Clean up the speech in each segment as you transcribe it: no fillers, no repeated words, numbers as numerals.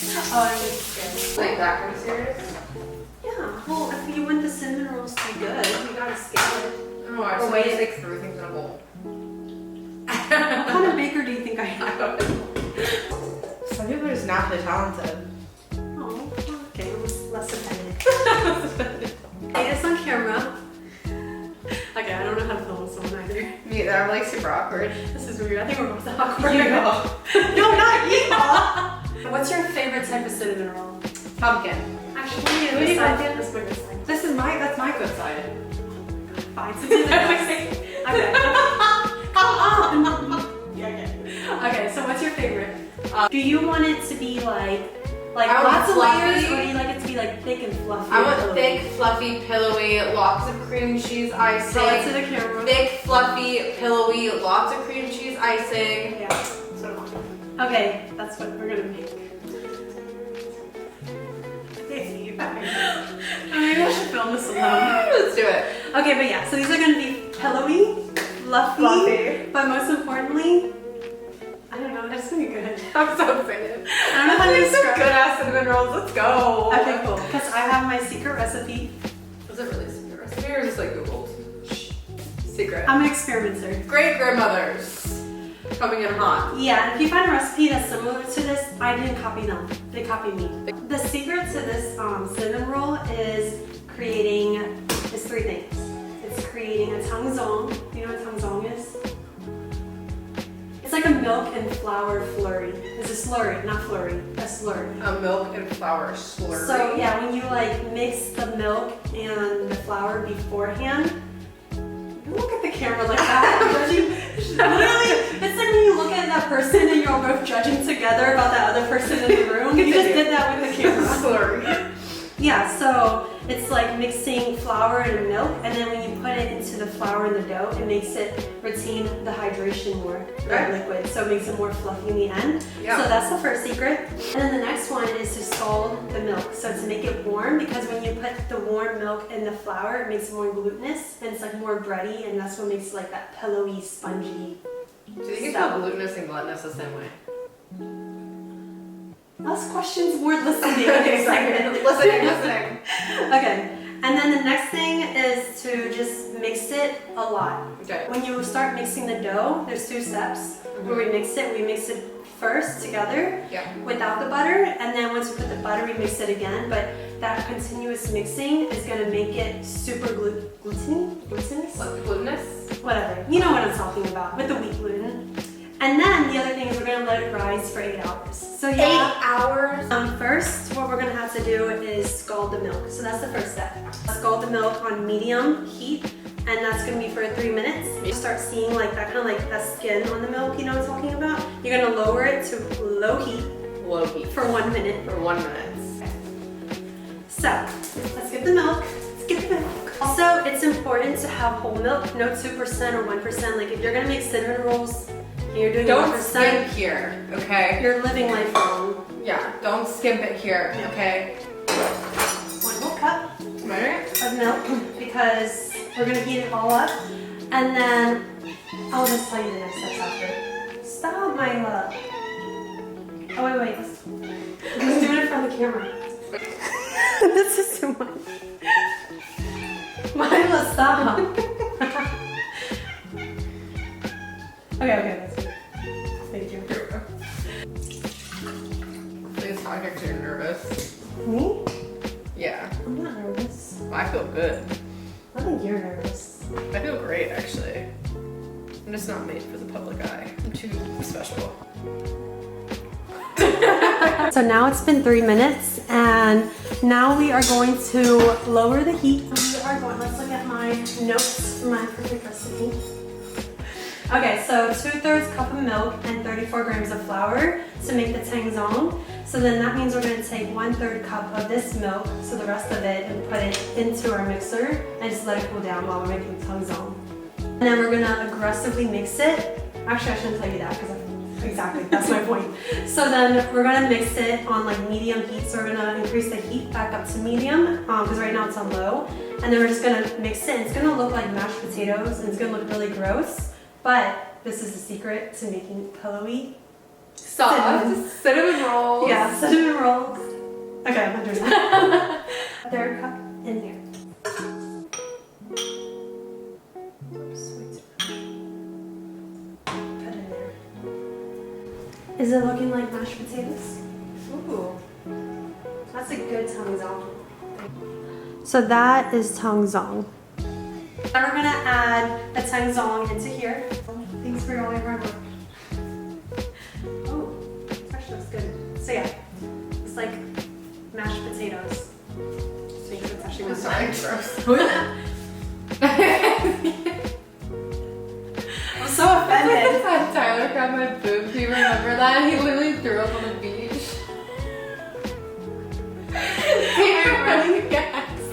Oh, I'm just scared. Like that kind of serious? Yeah. Well, if you want the cinnamon rolls to be good, you gotta scale it. Oh, I just wait. like throw things in a bowl. What kind of baker do you think I am? Some people are just naturally talented. Oh, okay. I'm less offended. Hey, it's on camera. Okay, I don't know how to film with someone either. Me either. I'm like super awkward. This is weird. I think we're both awkward. You. No, not you. What's your favorite type of cinnamon roll? Pumpkin. Actually, What do you this side. pumpkin? This my good side. That's my good side. Fine. So do the okay. Come on. Yeah, okay. Okay, so what's your favorite? Do you want it to be like I want lots of layers, fluffy. or do you like it to be like thick and fluffy? I want thick, fluffy, pillowy, lots of cream cheese icing. Tell it to the camera. Thick, fluffy, pillowy, lots of cream cheese icing. Yeah. So okay, that's what we're gonna make. Maybe I should film this alone. Let's do it. Okay, but yeah, so these are gonna be pillowy, fluffy, but most importantly, I don't know, it's gonna be good. I'm so excited. I don't know how to These are describe good ass cinnamon rolls. Let's go. Okay, cool. Because I have my secret recipe. Was it really a secret recipe or just like Googled? Shh. Secret. I'm an experimenter. Great grandmothers coming in hot. Yeah, and if you find a recipe that's similar to this, I didn't copy them. They copied me. The secret to this cinnamon roll is three things. It's creating a tangzong. You know what tangzong is? It's like a milk and flour flurry. It's a slurry, not flurry, a slurry. A milk and flour slurry. So yeah, when you like mix the milk and the flour beforehand, look at the camera like that. Literally, it's like when you look at that person and you're both judging together about that other person in the room. You just did that with the camera. Slurry. Yeah, so it's like mixing flour and milk, and then when you put it into the flour and the dough, it makes it retain the hydration more, the liquid, so it makes it more fluffy in the end. Yeah. So that's the first secret. And then the next one is to scald the milk, so to make it warm, because when you put the warm milk in the flour, it makes it more glutinous, and it's like more bready, and that's what makes it like that pillowy, spongy. Do you think about glutinous and gluttonous the same way? Last questions worth listening. Okay, sorry. Listening. Okay, and then the next thing is to just mix it a lot. Okay. When you start mixing the dough, there's two steps where we mix it. We mix it first together without the butter, and then once we put the butter, we mix it again. But that continuous mixing is going to make it super glutinous? Glutinous? Whatever. You know what I'm talking about, with the wheat gluten. And then the other thing is we're going to let it rise for 8 hours. So yeah. 8 hours? First, what we're going to have to do is scald the milk. So that's the first step. Scald the milk on medium heat, and that's going to be for 3 minutes. You start seeing like that kind of like that skin on the milk, you know what I'm talking about? You're going to lower it to low heat. Low heat. For 1 minute. For 1 minute. Okay. So, let's get the milk. Let's get the milk. Also, it's important to have whole milk, no 2% or 1%. Like if you're going to make cinnamon rolls, you're doing Don't 1%. skimp here, okay? You're living life wrong. Yeah, don't skimp it here, okay? 1 whole cup Right? of milk, because we're gonna heat it all up, and then I'll just tell you the next steps after. Stop, my love. Oh wait, just doing it from the camera. This is too much. Mila, stop. Okay, that's good. Thank you. Please talk if you're nervous. Me? Yeah. I'm not nervous. I feel good. I think you're nervous. I feel great, actually. I'm just not made for the public eye. I'm too special. So now it's been 3 minutes, and now we are going to lower the heat. We are going, let's look at my notes for my perfect recipe. Okay, so 2/3 cup of milk and 34 grams of flour to make the tangzong. So then that means we're going to take 1/3 cup of this milk, so the rest of it, and put it into our mixer and just let it cool down while we're making tangzong. And then we're going to aggressively mix it. Actually, I shouldn't tell you that because exactly, that's my point. So then we're going to mix it on like medium heat. So we're going to increase the heat back up to medium because right now it's on low. And then we're just going to mix it. It's going to look like mashed potatoes and it's going to look really gross. But this is the secret to making pillowy Soft cinnamon rolls. Yeah, cinnamon rolls. Okay, I'm not doing that. A third cup in here. Sweet. Put in there. Is it looking like mashed potatoes? Ooh. That's a good tangzong. So that is tangzong. Now we're gonna add a tangzong into here. Thanks for all your hard work. Oh, this actually looks good. So yeah, it's like mashed potatoes. So you can actually I'm sorry, gross. I'm so offended. Time Tyler grabbed my boob. Do you remember that? He literally threw up on the beach. Yes.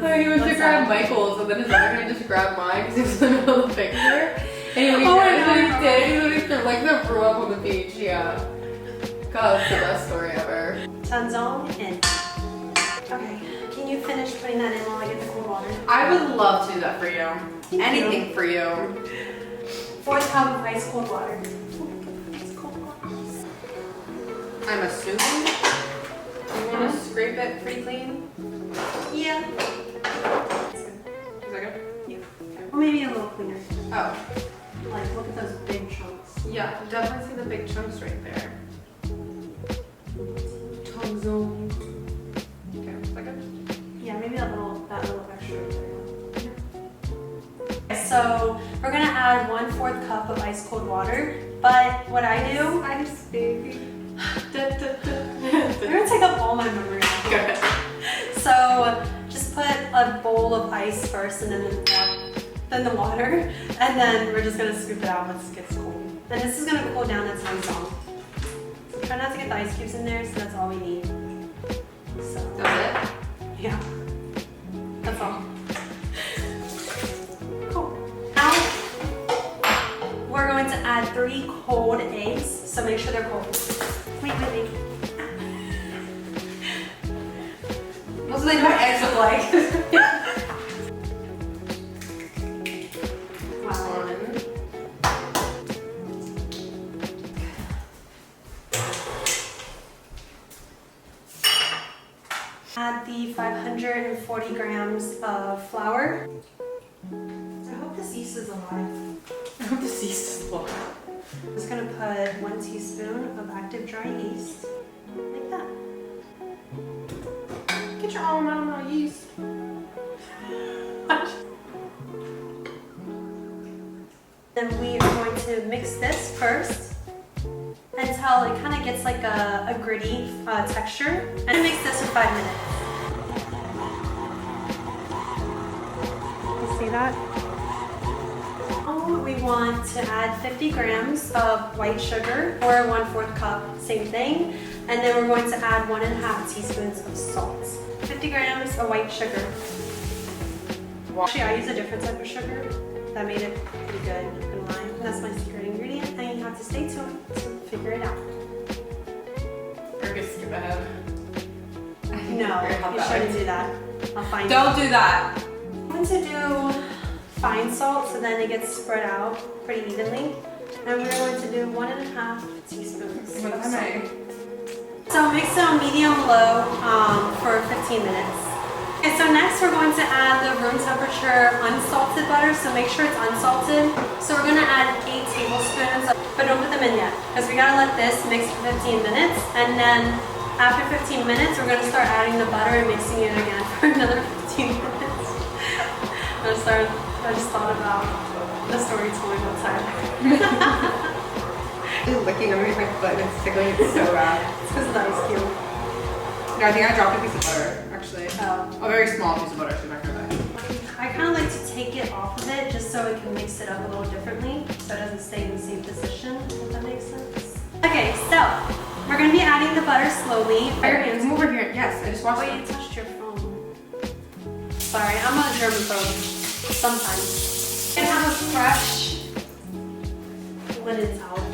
He went to grab Michael's and then his other hand just grabbed mine because he was in the middle of the picture. And he literally threw like the threw up on the beach. Yeah. God, that's the best story ever. Tangzong in. Okay, can you finish putting that in while I get the cold water? I would love to do that for you. Thank Anything you. for you. 4th cup of ice cold water. Ice cold water. I'm assuming you want to scrape it pretty clean. Yeah. Is that good? Yeah. Or maybe a little cleaner. Oh. Like, look at those big chunks. Yeah, definitely see the big chunks right there. Tangzong. Okay, is that good? Yeah, maybe that little extra. Okay, so we're gonna add 1/4 cup of ice cold water. But what I do, Ice baby. they're gonna take up all my memory. Good. So just put a bowl of ice first, and then the water, and then we're just gonna scoop it out once it gets cold. And this is gonna cool down the tangzong. So try not to get the ice cubes in there, so that's all we need. So That's it? yeah, that's all. Cool. Now we're going to add 3 cold eggs. So make sure they're cold. Wait. What's like what eggs look like? Wow. Add the 540 grams of flour. I hope this yeast is alive. I hope this yeast is alive. I'm just gonna put 1 teaspoon of active dry yeast, like that. Get your own amount of yeast. Then we are going to mix this first until it kind of gets like a gritty texture. And mix this for 5 minutes. You see that? Now we want to add 50 grams of white sugar, or 1/4 cup, same thing. And then we're going to add 1.5 teaspoons of salt. 50 grams of white sugar. Actually, I use a different type of sugar. That made it pretty good in mine. And that's my secret ingredient, and you have to stay tuned to figure it out. We're gonna skip ahead. No, you shouldn't do that. I'll find Don't do that. I'm going to do fine salt so then it gets spread out pretty evenly. And we're going to do 1.5 teaspoons of salt. So mix it on medium-low for 15 minutes. Okay, so next we're going to add the room temperature unsalted butter, so make sure it's unsalted. So we're going to add 8 tablespoons, but don't put them in yet, because we got to let this mix for 15 minutes, and then after 15 minutes we're going to start adding the butter and mixing it again for another 15 minutes. I just thought about the storytelling outside. It's licking underneath my foot and it's tickling it so bad. It's because of the ice cube. No, I think I dropped a piece of butter, actually. Oh. A very small piece of butter, so I'm not gonna die. I kind of like to take it off of it just so it can mix it up a little differently so it doesn't stay in the same position, if that makes sense. Okay, so we're going to be adding the butter slowly. Come over here. Yes, I just washed Wait, you touched your phone. Sorry, I'm on a germaphobe sometimes. You can have a fresh linen towel.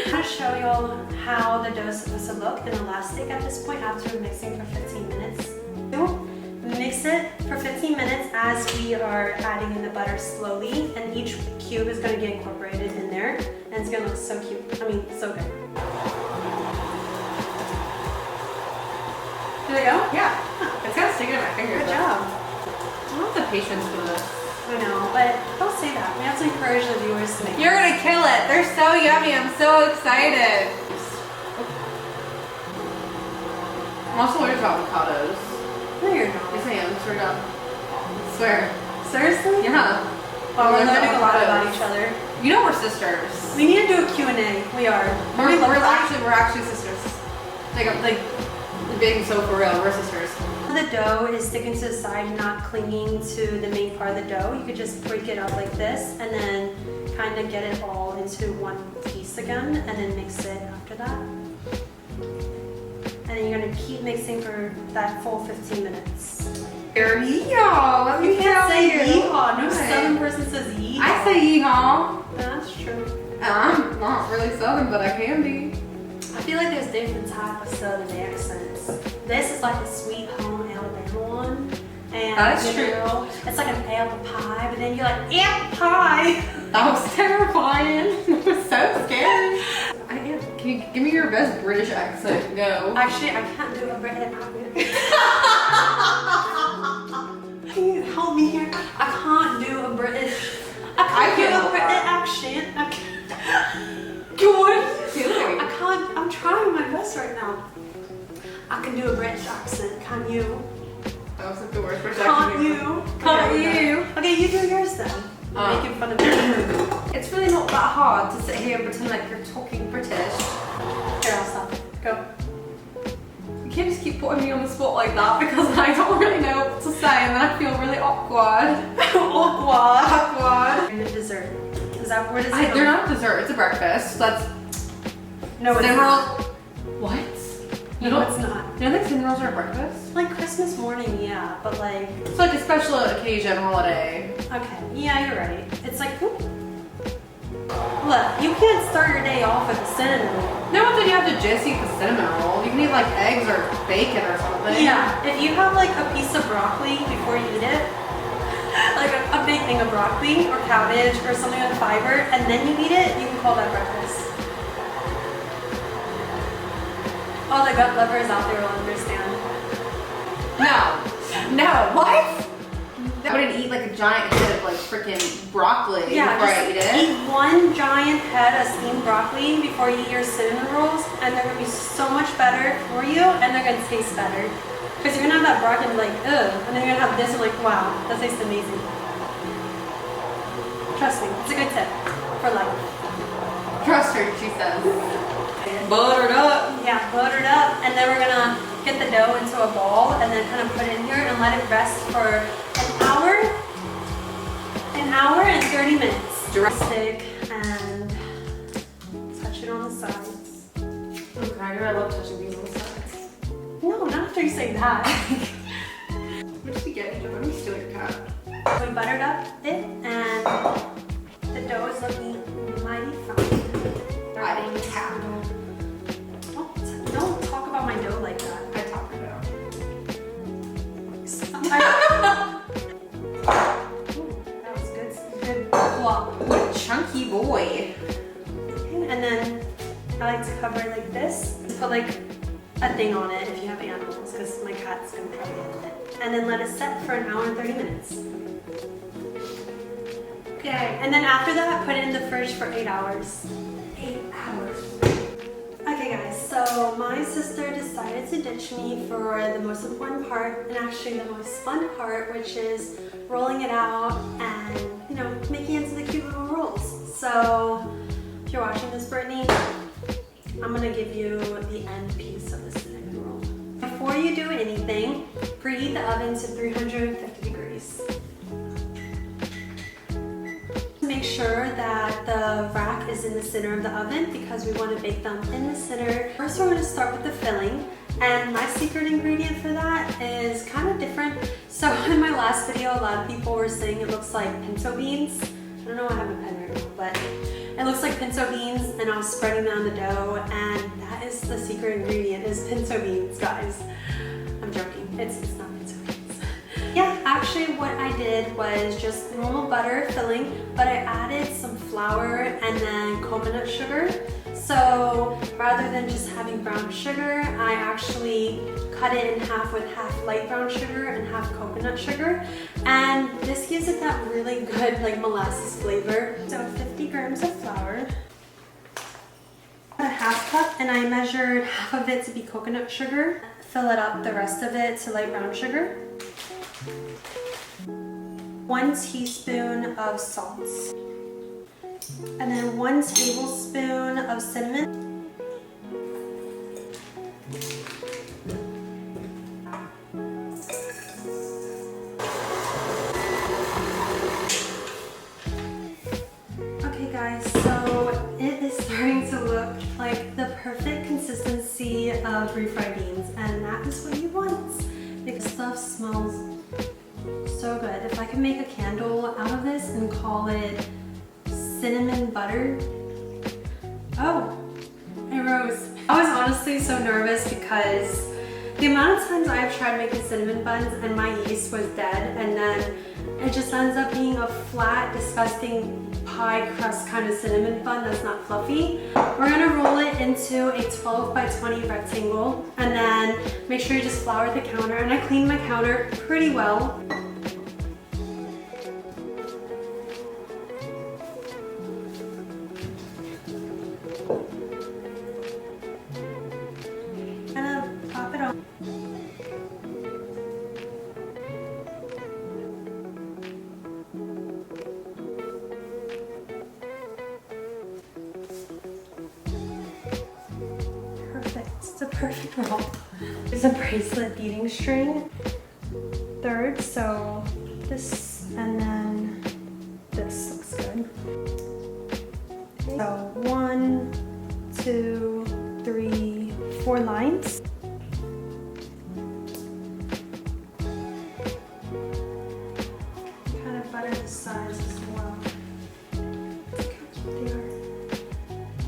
I'm going to show y'all how the dough is supposed to look and elastic at this point after mixing for 15 minutes. Mix mix it for 15 minutes as we are adding in the butter slowly, and each cube is gonna get incorporated in there, and it's gonna look so cute. I mean, so good. Did it go? Yeah. It's kind of sticking in my fingers. Good job. I don't have the patience for this. I know, but don't say that. We have to encourage the viewers to make it. You're gonna kill it. They're so yummy. I'm so excited. I'm also allergic to avocados. No, you're not. Yes, I am. Swear to God. I swear. Seriously? Yeah. Well, we're learning a lot about each other. You know we're sisters. We need to do a Q&A. We are. We're actually sisters. Like being so for real. We're sisters. The dough is sticking to the side, not clinging to the main part of the dough. You could just break it up like this and then kind of get it all into one piece again, and then mix it after that. And then you're gonna keep mixing for that full 15 minutes. Yeehaw! Let me You can't tell say you. yeehaw. No Southern person says yeehaw. I say yeehaw. That's true. I'm not really Southern, but I can be. I feel like there's different types of Southern accents. This is like a sweet home Alabama one. And That's you know, it's like an apple pie, but then you're like, apple pie! That was terrifying. That was so scary. I am. Can you give me your best British accent? Go. Actually, I can't do a British accent. Can you help me here? I can't do a British. I can't do a British accent. I can't. What are you doing? I can't. I'm trying my best right now. I can do a British accent. Can you? That was like the worst British Can't accent. you? Can't Okay, you? Okay, you do yours then. Making fun of me. It's really not that hard to sit here and pretend like you're talking British. Here, I'll stop. Go. You can't just keep putting me on the spot like that because I don't really know what to say and then I feel really awkward. Awkward. And the dessert. Is that what it is? They're not a dessert, it's a breakfast. That's No, it's cinnamon not. rolls. What? No, it's not. You don't think cinnamon rolls are a breakfast? Like Christmas morning, yeah, but like... It's like a special occasion, holiday. Okay, yeah, you're right. It's like, oop. Look, you can't start your day off with a cinnamon roll. No, but then you have to just eat the cinnamon roll. You can eat like eggs or bacon or something. Yeah, if you have like a piece of broccoli before you eat it, like a big thing of broccoli or cabbage or something with fiber, and then you eat it, you can call that breakfast. All the gut lovers out there will understand. No, what? I wouldn't eat like a giant head of like freaking broccoli before I eat it. Eat one giant head of steamed broccoli before you eat your cinnamon rolls, and they're gonna be so much better for you, and they're gonna taste better. Because you're gonna have that broccoli and be like, ugh, and then you're gonna have this and like, wow, that tastes amazing. Trust me, it's a good tip for life. Trust her, she says. Buttered up. Yeah, buttered up, and then we're gonna get the dough into a ball and then kind of put it in here and let it rest for an hour and 30 minutes. Stick and touch it on the sides. Oh god, I love touching these on the sides. No, not after you say that. What did you get? Let me steal your cat. We buttered up it, and the dough is looking mighty fine. Mighty cat. Don't talk about my dough like that. I talk about. That was good plop. What a chunky boy. And then I like to cover it like this. Put like a thing on it if you have animals, because my cat's gonna probably eat it. And then let it set for an hour and 30 minutes. Okay, and then after that, put it in the fridge for 8 hours. 8 hours. Okay guys, so my sister decided to ditch me for the most important part, and actually the most fun part, which is rolling it out and, you know, making it into the cute little rolls. So if you're watching this, Brittany, I'm gonna give you the end piece of the cinnamon roll. Before you do anything, preheat the oven to 350 degrees. Make sure that the rack is in the center of the oven because we want to bake them in the center. First, we're going to start with the filling, and my secret ingredient for that is kind of different. So in my last video, a lot of people were saying it looks like pinto beans. I don't know, I have a pen right now, but it looks like pinto beans, and I was spreading that on the dough, and that is the secret ingredient, is pinto beans, guys. I'm joking, it's not pinto beans. Actually, what I did was just normal butter filling, but I added some flour and then coconut sugar. So rather than just having brown sugar, I actually cut it in half with half light brown sugar and half coconut sugar. And this gives it that really good like molasses flavor. So 50 grams of flour, a half cup, and I measured half of it to be coconut sugar. Fill it up, the rest of it to light brown sugar. 1 teaspoon of salt. And then 1 tablespoon of cinnamon. Okay guys, so it is starting to look like the perfect consistency of refried beans, and that is what you want. Because stuff smells so good. If I could make a candle out of this and call it cinnamon butter. Oh, it rose. I was honestly so nervous because the amount of times I've tried making cinnamon buns and my yeast was dead, and then it just ends up being a flat, disgusting pie crust kind of cinnamon bun that's not fluffy. We're gonna roll it into a 12 by 20 rectangle, and then make sure you just flour the counter. And I cleaned my counter pretty well. It's a perfect roll. There's a bracelet beading string. Third, so this and then this looks good. Okay. So 1, 2, 3, 4 lines. Kind of butter the sides as well.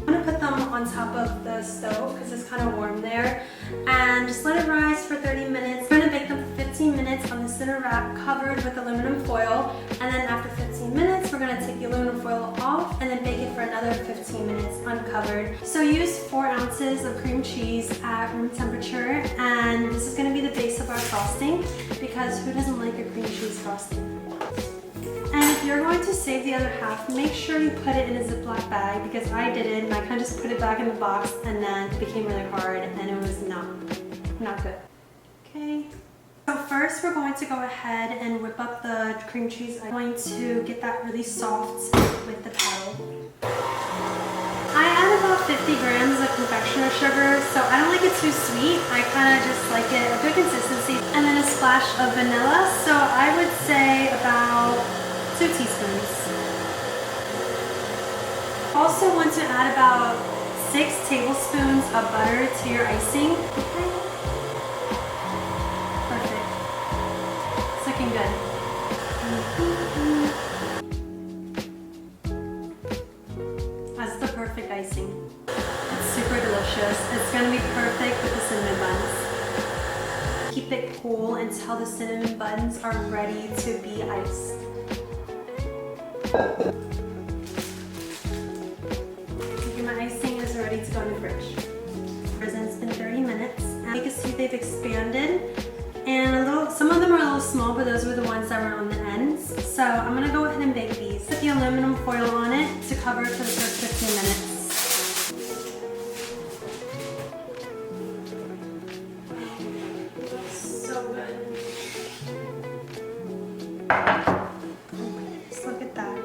I'm gonna put them on top of the stove because it's kind of warm there, and just let it rise for 30 minutes. We're gonna bake them for 15 minutes on the center wrap covered with aluminum foil, and then after 15 minutes we're gonna take the aluminum foil off and then bake it for another 15 minutes uncovered. So use 4 ounces of cream cheese at room temperature, and this is gonna be the base of our frosting because who doesn't like a cream cheese frosting? And if you're going to save the other half, make sure you put it in a Ziploc bag, because I didn't, and I kind of just put it back in the box, and then it became really hard and it was not good. Okay. So first we're going to go ahead and whip up the cream cheese. I'm going to get that really soft with the paddle. I add about 50 grams of confectioner sugar, so I don't like it too sweet. I kind of just like it a good consistency. And then a splash of vanilla, so I would say about 2 teaspoons. Also want to add about 6 tablespoons of butter to your icing. Okay. Perfect. It's looking good. That's the perfect icing. It's super delicious. It's gonna be perfect with the cinnamon buns. Keep it cool until the cinnamon buns are ready to be iced. Okay, my icing is ready to go in the fridge. It's been 30 minutes, and you can see they've expanded, and some of them are a little small, but those were the ones that were on the ends. So I'm gonna go ahead and bake these. Put the aluminum foil on it to cover it for the first 15 minutes. So good. Just look at that.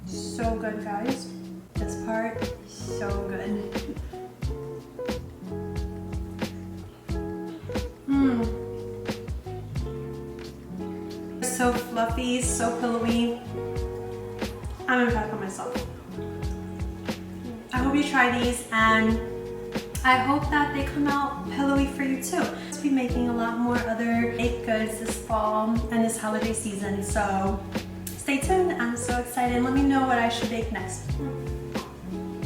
So good, guys. This part is so good. So fluffy, so pillowy. I'm impressed with myself. I hope you try these and I hope that they come out pillowy for you too. I'll be making a lot more other baked goods this fall and this holiday season, so stay tuned. I'm so excited. Let me know what I should bake next.